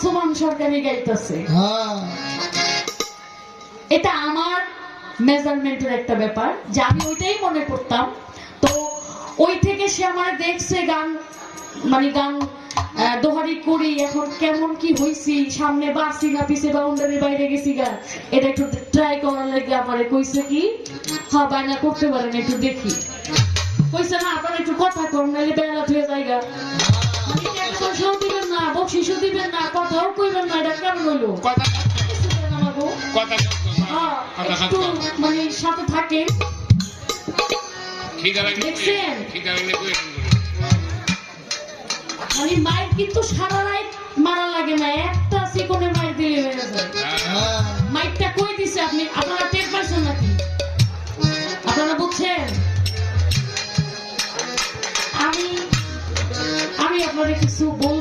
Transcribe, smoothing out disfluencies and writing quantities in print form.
আসমান সরকারি গাইতেছে। এটা আমার মেজারমেন্টের একটা ব্যাপার যে আমি ওইটাই মনে করতাম। তো ওই থেকে সে আমার দেখছে গান মানে গান দোহারি করি, এখন কেমন কি হইছি, সামনে বাসি না পিছে বাউন্ডারির বাইরে গেছি গা, এটা একটু ট্রাই করার লাগে আমারে কইছে কি হ্যাঁ বায়না করতে পারেন একটু দেখি। কইছে না আপনার একটু কথা কম নাইলে বেলা ধুয়ে জায়গা দিবেন না, বকশিসও দিবেন না, কথাও কইবেন না, এটা কেমন হইলো? একটু মানে সাথে থাকে দেখছেন মানে মাইক কিন্তু সারা রাত মারা লাগে না, একটা সেকেন্ডে মাইক দিলে হয়ে যায়। মাইকটা কই দিছে আপনি আপনারা টের পাইছেন নাকি? আপনারা বুঝছেন? আমি আপনাদের কিছু বল